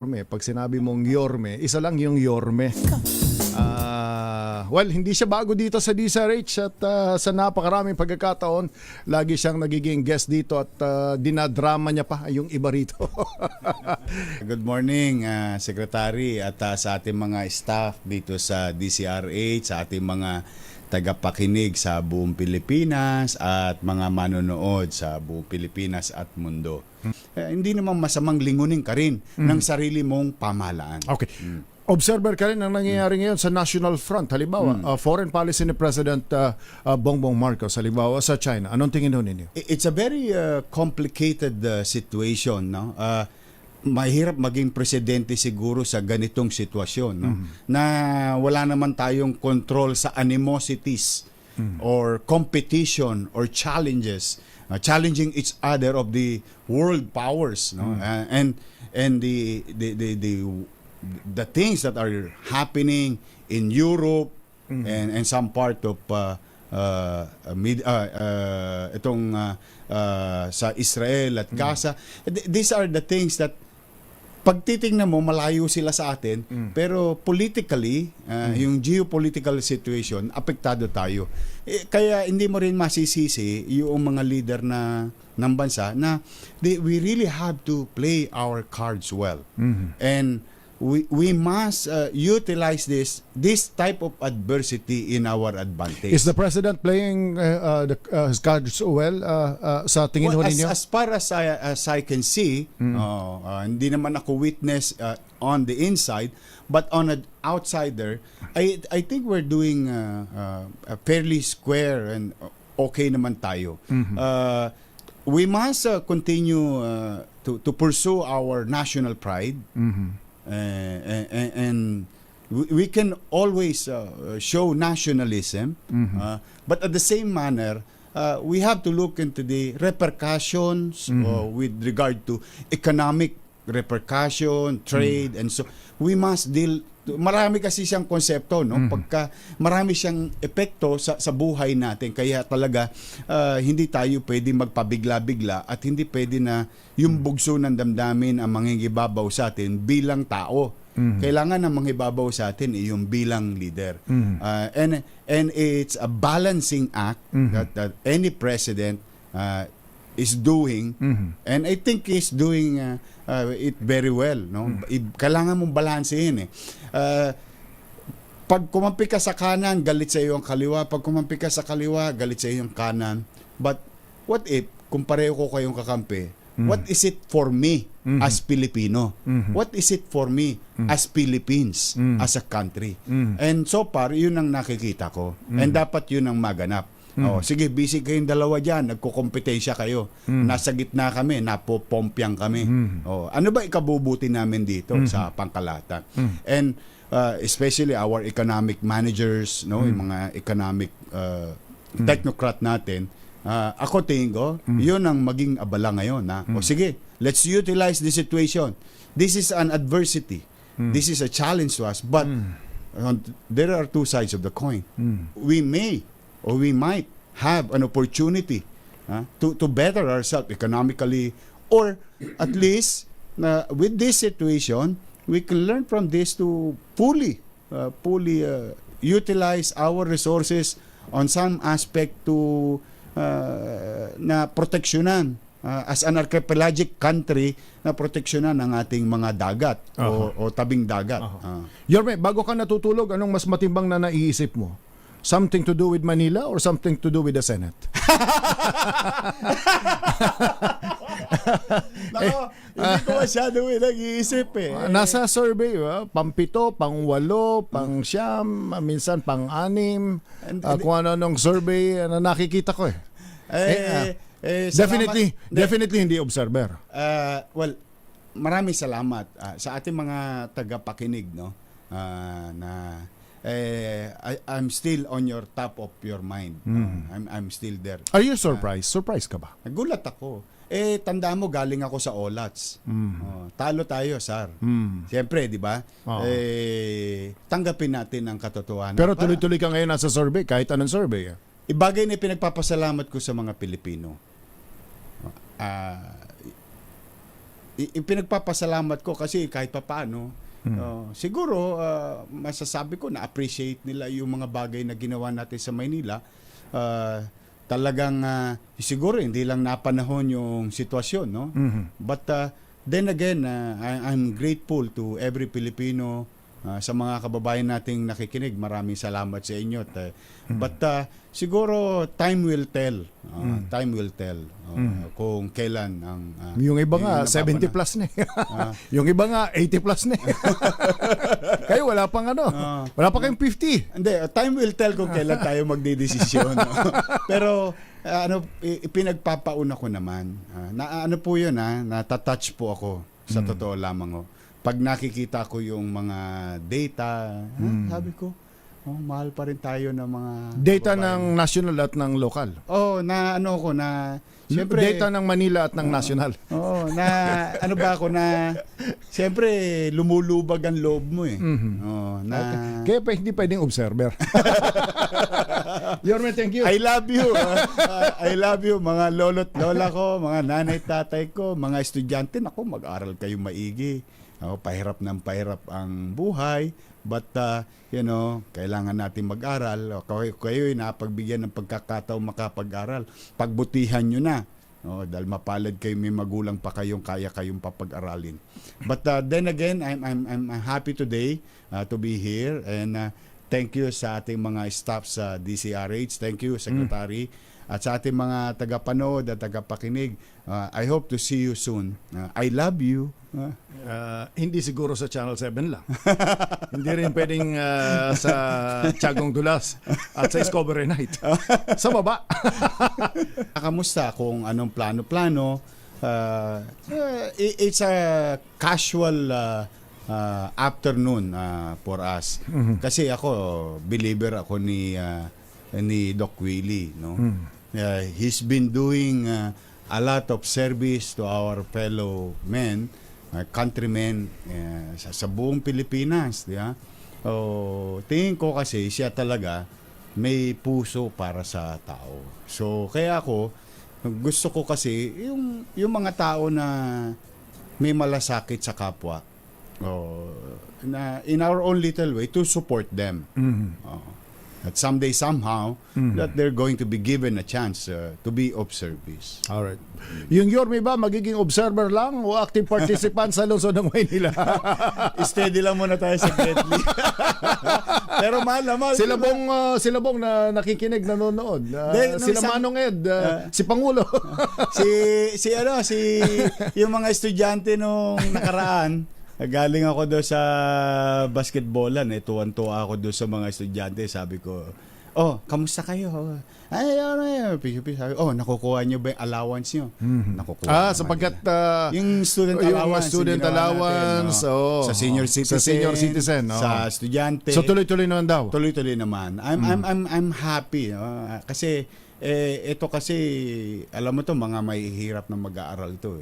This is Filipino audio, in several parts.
Yorme. Pag sinabi mong Yorme, isa lang yung Yorme. Well, hindi siya bago dito sa DZRH at sa napakaraming pagkakataon, lagi siyang nagiging guest dito at dinadrama niya pa yung iba rito. Good morning, Secretary, at sa ating mga staff dito sa DZRH, sa ating mga tagapakinig sa buong Pilipinas at mga manonood sa buong Pilipinas at mundo. Hindi naman masamang lingunin ka rin ng sarili mong pamahalaan. Okay. Observer ka rin ang nangyayari ngayon sa National Front. Halimbawa, foreign policy ni President Bongbong Marcos, halimbawa sa China. Anong tingin ho ninyo? It's a very complicated situation, no? Mahirap maging presidente siguro sa ganitong sitwasyon, no? Na wala naman tayong control sa animosities or competition or challenges, challenging each other of the world powers, no? And the things that are happening in Europe and some part of sa Israel at Gaza. These are the things that pag titingnan mo, malayo sila sa atin, pero politically, yung geopolitical situation, apektado tayo. Kaya hindi mo rin masisisi yung mga leader ng bansa na we really have to play our cards well. And we must utilize this type of adversity in our advantage. Is the President playing his cards well sa tingin ho ninyo? As far as I can see, hindi naman ako witness on the inside, but on an outsider, I think we're doing fairly square and okay naman tayo. We must continue to pursue our national pride. And we can always show nationalism, but at the same manner, we have to look into the repercussions with regard to economic repercussion, trade, and so we must deal. Marami kasi siyang konsepto, no? Pagka marami siyang epekto sa buhay natin, kaya talaga hindi tayo pwede magpabigla-bigla at hindi pwede na yung bugso ng damdamin ang mangingibabaw sa atin bilang tao. Kailangan ang mangingibabaw sa atin yung bilang leader. And it's a balancing act that any president is doing, and I think he's doing it very well, no? Kailangan mong balansehin pag kumampi ka sa kanan, galit sa iyo ang kaliwa. Pag kumampi ka sa kaliwa, galit sa iyo ang kanan. But what if kung pareho ko kayong kakampi, what is it for me as Filipino? What is it for me as Philippines, as a country? And so far, yun ang nakikita ko. And dapat yun ang maganap. Sige, busy kayong dalawa dyan, nagkukompetensya kayo. Nasa gitna kami, napopompyang kami. Ano ba ikabubuti namin dito sa pangkalahatan? And especially our economic managers, no, yung mga economic technocrat natin, ako tingin ko, yun ang maging abala ngayon. Sige, let's utilize the situation. This is an adversity. This is a challenge to us. But there are two sides of the coin. We may or we might have an opportunity to better ourselves economically, or at least with this situation, we can learn from this to fully utilize our resources on some aspect to na proteksyonan as an archipelagic country, na proteksyonan ang ating mga dagat o tabing dagat. Yorme, bago ka natutulog, anong mas matimbang na naiisip mo? Something to do with Manila or something to do with the Senate? Nako, hindi ko masyado nag-iisip Nasa survey, pang-7, pang-8, pang-9, minsan pang-6, kung ano-anong survey na nakikita ko definitely hindi observer. Well, maraming salamat sa ating mga tagapakinig, no? I'm still on your top of your mind. I'm still there. Are you surprised? Surprised ka ba? Nagulat ako. Tandaan mo, galing ako sa OLATS. Talo tayo, Sar. Siyempre, di ba? Tanggapin natin ang katotohanan. Pero tuloy-tuloy ka ngayon nasa survey, kahit anong survey. Ibagay na pinagpapasalamat ko sa mga Pilipino. ipinagpapasalamat ko kasi kahit papaano, siguro masasabi ko na appreciate nila yung mga bagay na ginawa natin sa Maynila. Talagang siguro hindi lang napanahon yung sitwasyon, no? But then again, I'm grateful to every Filipino, sa mga kababayan nating nakikinig. Maraming salamat sa inyo. But siguro time will tell. Time will tell kung kailan ang yung iba nga 70 plus na. Yung iba nga 80 plus na. Kayo wala pang wala pa kayong 50. Hindi, time will tell kung kailan tayo magdedesisyon. Pero pinagpapauna ko naman. Na ano po 'yun, natatouch po ako sa totoo lamang. Pag nakikita ko yung mga data, sabi ko, mahal pa rin tayo ng mga data babae. ng national at ng local. Na ano ko na siyempre Data ng Manila at ng national. na ano ba ako na siyempre lumulubag ang loob mo eh. Kaya pa hindi pwedeng observer. Yorme, thank you. I love you. I love you mga lolo't lola ko, mga nanay tatay ko, mga estudyante. Nako, mag-aral kayo maigi. Pahirap ng pahirap ang buhay, but kailangan natin mag-aral. Kayo'y napagbigyan ng pagkakataon makapag-aral. Pagbutihan nyo na. Dahil mapalad kayo, may magulang pa kayong kaya kayong papag-aralin. But then again, I'm happy today to be here, and thank you sa ating mga staff sa DCRH. Thank you, Secretary. At sa ating mga tagapanood at tagapakinig, I hope to see you soon. I love you. Hindi siguro sa Channel 7 lang. Hindi rin pwedeng sa Tiagong Dulas at sa Discovery Night. Sa baba. Kamusta kung anong plano-plano? It's a casual afternoon for us. Kasi ako, believer ako ni Doc Willie, no? He's been doing a lot of service to our fellow men, countrymen sa buong Pilipinas, di ba? Tingin ko kasi siya talaga may puso para sa tao. So kaya ako gusto ko kasi yung mga tao na may malasakit sa kapwa, na in our own little way to support them. At someday, somehow, that they're going to be given a chance to be of service. Alright. Yung Yorme ba, magiging observer lang o active participant sa lungsod ng Maynila? Steady lang muna tayo sa Gretly. Pero mahal. Sila bong na nakikinig, nanonood. Sila Manong Ed, si Pangulo. Yung mga estudyante nung nakaraan, galing ako doon sa basketballan, tuwan-tuwa ako doon sa mga estudyante. Sabi ko, kamusta kayo? Sabi, nakukuha nyo ba yung allowance nyo? Nakukuha sapagkat yung student allowance, sa senior citizen, sa estudyante. So tuloy-tuloy naman daw. Tuloy-tuloy naman. I'm happy, kasi ito kasi, alam mo to, mga mahihirap na mag-aaral ito.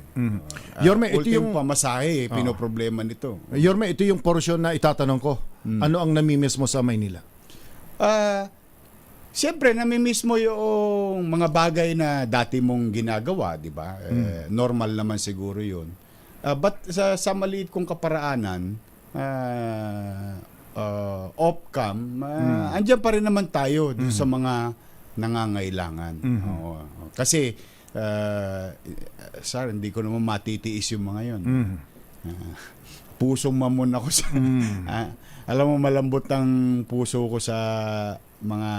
Yorme, ito yung pamasahe, pinoproblema nito. Yorme, ito yung portion na itatanong ko. Ano ang namimiss mo sa Maynila? Siyempre, namimiss mo yung mga bagay na dati mong ginagawa, di ba? Normal naman siguro yun. But sa maliit kong kaparaanan, off-cam, andyan pa rin naman tayo sa mga nangangailangan. Kasi hindi ko naman matitiis yung mga yon. Pusong mamon ako sa alam mo, malambot ang puso ko sa mga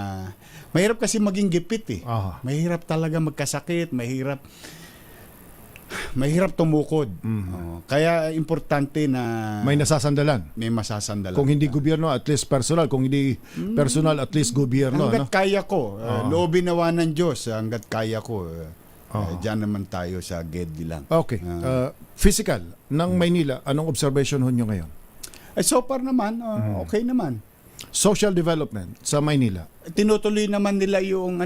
mahirap kasi maging gipit mahirap talaga magkasakit, mahirap tumukod. Kaya importante na may nasasandalan. May masasandalan. Kung hindi gobyerno, at least personal. Kung hindi personal, at least gobyerno. Hanggat kaya ko. Loobin nawa ng Diyos. Hanggat kaya ko. Diyan naman tayo sa Gedli lang. Okay. Physical ng Maynila, anong observation ho nyo ngayon? So far naman, okay naman. Social development sa Maynila. Tinutuloy naman nila yung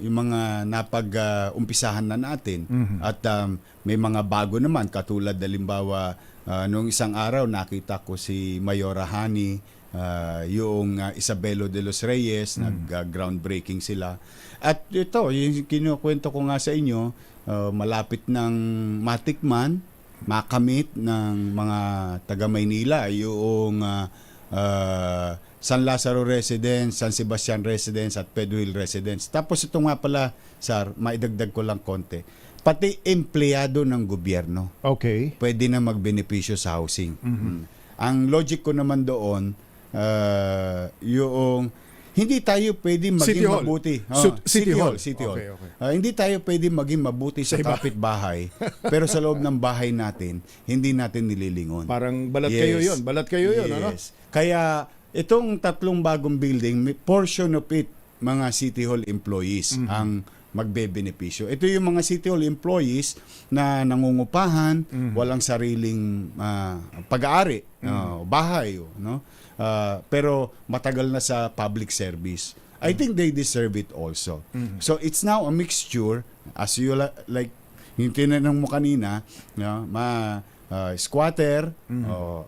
mga napag-umpisahan na natin. At may mga bago naman, katulad halimbawa nung isang araw nakita ko si Mayora Hani, yung Isabelo de los Reyes, nag-groundbreaking sila. At ito, yung kinukwento ko nga sa inyo, malapit ng matikman makamit ng mga taga Maynila yung San Lazaro Residence, San Sebastian Residence at Pedro Hill Residence. Tapos ito nga pala, Sir, maidagdag ko lang konti. Pati empleyado ng gobyerno Okay. pwede na magbenepisyo sa housing. Ang logic ko naman doon, yung hindi tayo pwede maging City Hall. mabuti. City Hall. City Hall. Okay, okay. Hindi tayo pwede maging mabuti sa iba. kapitbahay, pero sa loob ng bahay natin, hindi natin nililingon. Parang balat kayo yun. Balat kayo yun, ano? Yes. Kaya itong 3 bagong building, may portion of it, mga City Hall employees ang magbebenepisyo. Ito yung mga City Hall employees na nangungupahan, walang sariling pag-aari, bahay, no? Pero matagal na sa public service. I think they deserve it also. So it's now a mixture, as you like, yung tinanong mo kanina, no? Squatter, o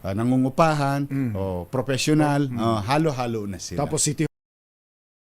nangungupahan, o professional, halo-halo na sila. Tapos City